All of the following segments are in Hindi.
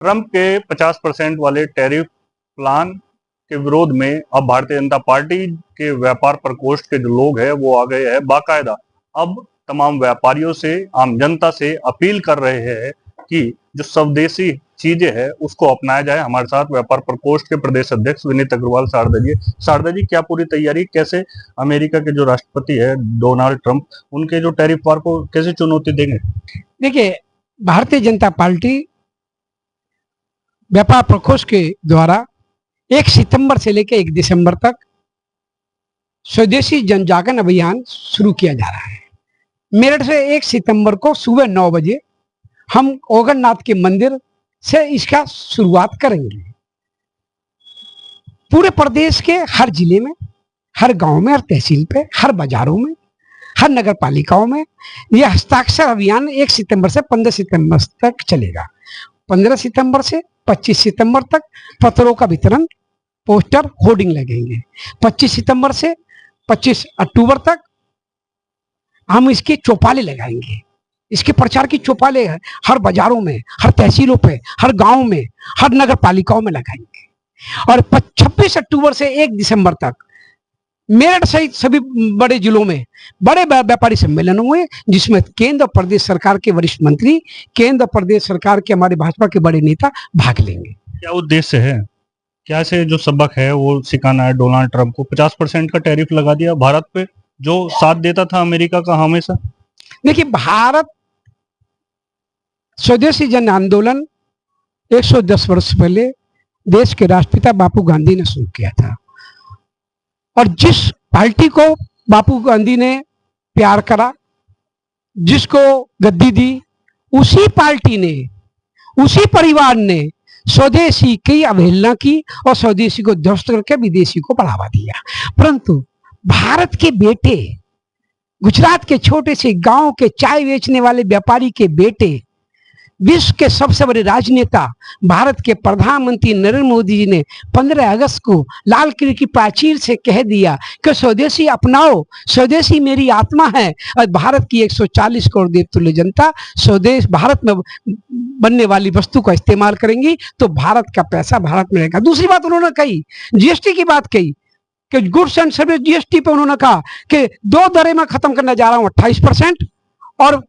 ट्रंप के 50% वाले टैरिफ प्लान के विरोध में अब भारतीय जनता पार्टी के व्यापार प्रकोष्ठ के जो लोग हैं वो आ गए हैं बाकायदा। अब तमाम व्यापारियों से, आम जनता से अपील कर रहे हैं कि जो स्वदेशी चीजें हैं उसको अपनाया जाए। हमारे साथ व्यापार प्रकोष्ठ के प्रदेश अध्यक्ष विनीत अग्रवाल शारदा जी। शारदा जी, क्या पूरी तैयारी, कैसे अमेरिका के जो राष्ट्रपति है डोनाल्ड ट्रंप, उनके जो टैरिफ वार को कैसे चुनौती देंगे? देखिए, भारतीय जनता पार्टी व्यापार प्रकोष्ठ के द्वारा 1 सितंबर से लेकर 1 दिसंबर तक स्वदेशी जन जागरण अभियान शुरू किया जा रहा है। मेरठ से 1 सितंबर को सुबह 9 बजे हम ओगरनाथ के मंदिर से इसका शुरुआत करेंगे। पूरे प्रदेश के हर जिले में, हर गांव में, हर तहसील पे, हर बाजारों में, हर नगर पालिकाओं में यह हस्ताक्षर अभियान 1 सितंबर से 15 सितंबर तक चलेगा। 15 सितंबर से 25 सितंबर तक पत्रों का वितरण, पोस्टर, होर्डिंग लगेंगे। 25 सितंबर से 25 अक्टूबर तक हम इसके चौपाले लगाएंगे। इसके प्रचार की चौपाले हर बाजारों में, हर तहसीलों पे, हर गांव में, हर नगर पालिकाओं में लगाएंगे। और 26 अक्टूबर से 1 दिसंबर तक मेरठ सहित सभी बड़े जिलों में बड़े व्यापारी सम्मेलन हुए, जिसमें केंद्र और प्रदेश सरकार के वरिष्ठ मंत्री, केंद्र और प्रदेश सरकार के हमारे भाजपा के बड़े नेता भाग लेंगे। क्या उद्देश्य है, क्या से जो सबक है वो सिखाना है? डोनाल्ड ट्रंप को 50% का टैरिफ लगा दिया भारत पे, जो साथ देता था अमेरिका का हमेशा। देखिए, भारत स्वदेशी जन आंदोलन 110 वर्ष पहले देश के राष्ट्रपिता बापू गांधी ने शुरू किया था, और जिस पार्टी को बापू गांधी ने प्यार करा, जिसको गद्दी दी, उसी पार्टी ने, उसी परिवार ने स्वदेशी की अवहेलना की और स्वदेशी को ध्वस्त करके विदेशी को बढ़ावा दिया। परंतु भारत के बेटे, गुजरात के छोटे से गांव के चाय बेचने वाले व्यापारी के बेटे, विश्व के सबसे बड़े राजनेता भारत के प्रधानमंत्री नरेंद्र मोदी जी ने 15 अगस्त को लाल किले की प्राचीर से कह दिया कि स्वदेशी अपनाओ, स्वदेशी मेरी आत्मा है। और भारत की 140 करोड़ देवतुल्य जनता स्वदेश, भारत में बनने वाली वस्तु का इस्तेमाल करेंगी तो भारत का पैसा भारत में रहेगा। दूसरी बात उन्होंने कही, जीएसटी की बात कही कि गुड्स एंड सर्विस जीएसटी पे उन्होंने कहा कि 2 दरें मैं खत्म करने जा रहा हूं, 28% और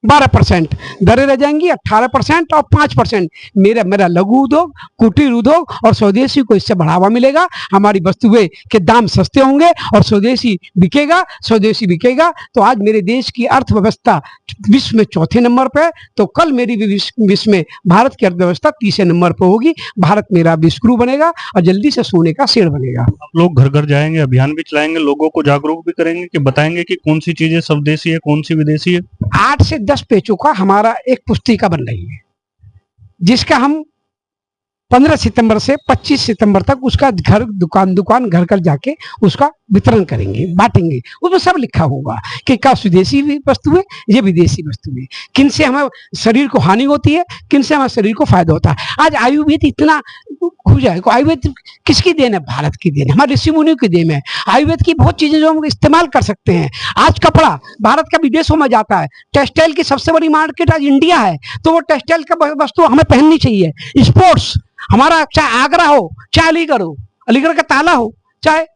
12% दरें रह जाएंगी, 18% और 5%। मेरा लघु उद्योग, कुटीर उद्योग और स्वदेशी को इससे बढ़ावा मिलेगा। हमारी वस्तुएं के दाम सस्ते होंगे और स्वदेशी बिकेगा। स्वदेशी बिकेगा तो आज मेरे देश की अर्थव्यवस्था विश्व में 4थे नंबर पे, तो कल मेरी विश्व में भारत की अर्थव्यवस्था 30 नंबर पर होगी। भारत मेरा विश्वगुरु बनेगा और जल्दी से सोने का शेर बनेगा। आप लोग घर घर जाएंगे, अभियान भी चलाएंगे, लोगों को जागरूक भी करेंगे कि बताएंगे कि कौन सी चीजें स्वदेशी है, कौन सी विदेशी है? 8 से 10 पेजों का हमारा एक पुस्तिका बन रही है, जिसका हम 15 सितंबर से 25 सितंबर तक उसका घर दुकान घर घर जाके उसका वितरण करेंगे, बांटेंगे। उसमें सब लिखा होगा कि क्या स्वदेशी वस्तु है, ये विदेशी वस्तु है, किन से हमें शरीर को हानि होती है, किन से हमारे शरीर को फायदा होता है। आज आयुर्वेद इतना खुल जाए, आयुर्वेद किसकी देन है? भारत की देन है, हमारे ऋषि मुनियों की देन है। आयुर्वेद की बहुत चीजें जो हम इस्तेमाल कर सकते हैं। आज कपड़ा भारत का विदेशों में जाता है, टेक्सटाइल की सबसे बड़ी मार्केट आज इंडिया है, तो वो टेक्सटाइल का वस्तु हमें पहननी चाहिए। स्पोर्ट्स हमारा, चाहे आगरा हो, चाहे अलीगढ़ हो, अलीगढ़ का ताला हो, चाहे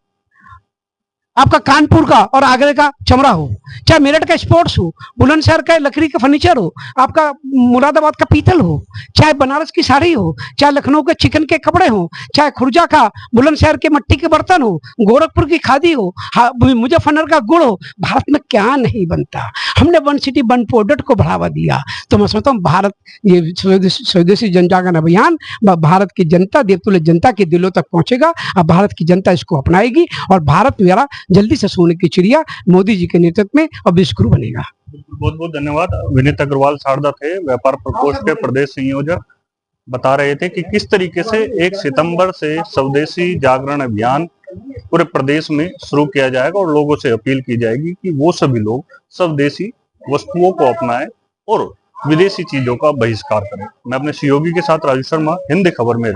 आपका कानपुर का और आगरे का चमड़ा हो, चाहे मेरठ का स्पोर्ट्स हो, बुलंदशहर का लकड़ी का फर्नीचर हो, आपका मुरादाबाद का पीतल हो, चाहे बनारस की साड़ी हो, चाहे लखनऊ के चिकन के कपड़े हो, चाहे खुर्जा का, बुलंदशहर के मिट्टी के बर्तन हो, गोरखपुर की खादी हो, मुजफ्फरनगर का गुड़ हो, भारत में क्या नहीं बनता। हमने वन सिटी वन प्रोडक्ट को बढ़ावा दिया। तो मैं समझता हूँ भारत, ये स्वदेशी जन जागरण अभियान भारत की जनता, देवतुल्य जनता के दिलों तक पहुंचेगा और भारत की जनता इसको अपनाएगी और भारत मेरा जल्दी से सोने की चिड़िया मोदी जी के नेतृत्व में और विश्वगुरु बनेगा। बहुत बहुत धन्यवाद। विनीत अग्रवाल शारदा थे, व्यापार प्रकोष्ठ के प्रदेश संयोजक, बता रहे थे कि किस तरीके से 1 सितंबर से स्वदेशी जागरण अभियान पूरे प्रदेश में शुरू किया जाएगा और लोगों से अपील की जाएगी कि वो सभी लोग स्वदेशी वस्तुओं को अपनाएं और विदेशी चीजों का बहिष्कार करें। मैं अपने सहयोगी के साथ राजू शर्मा, हिंद खबर में।